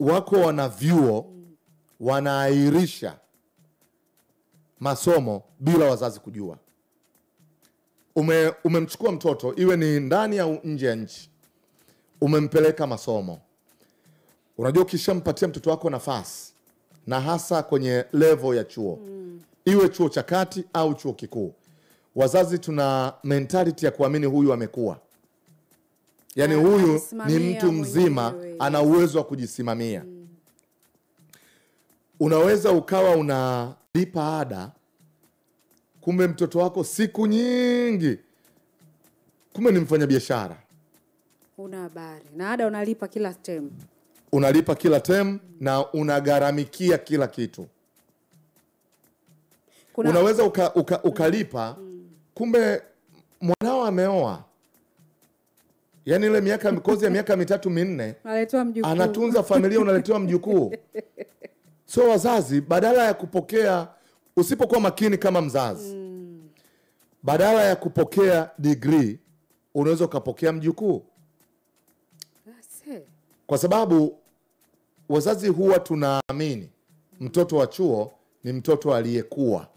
wako wanavyuo wanaahirisha masomo bila wazazi kujua. Umemchukua mtoto, iwe ni ndani au nje ya nchi, umempeleka masomo. Unajua ukishampatia mtoto wako nafasi, na hasa kwenye level ya chuo, iwe chuo cha kati au chuo kikuu, wazazi tuna mentality ya kuamini huyu amekuwa. Yani huyu ni mtu mzima, ana uwezo wa kujisimamia. Unaweza ukawa unalipa ada, kumbe mtoto wako siku nyingi, kumbe ni mfanya biashara. Una habari. Na ada unalipa kila term. Unalipa kila term na unagharamikia kila kitu. Unaweza ukalipa, kumbe mwanao ameoa. Yani ile miaka mikozi ya miaka 3-4 unaletewa mjukuu. Anatunza familia, unaletewa mjukuu. So wazazi badala ya kupokea, usipokuwa makini kama mzazi, badala ya kupokea degree, unaweza ukapokea mjukuu. Kwa sababu wazazi huwa tunaamini mtoto wa chuo ni mtoto aliyekuwa.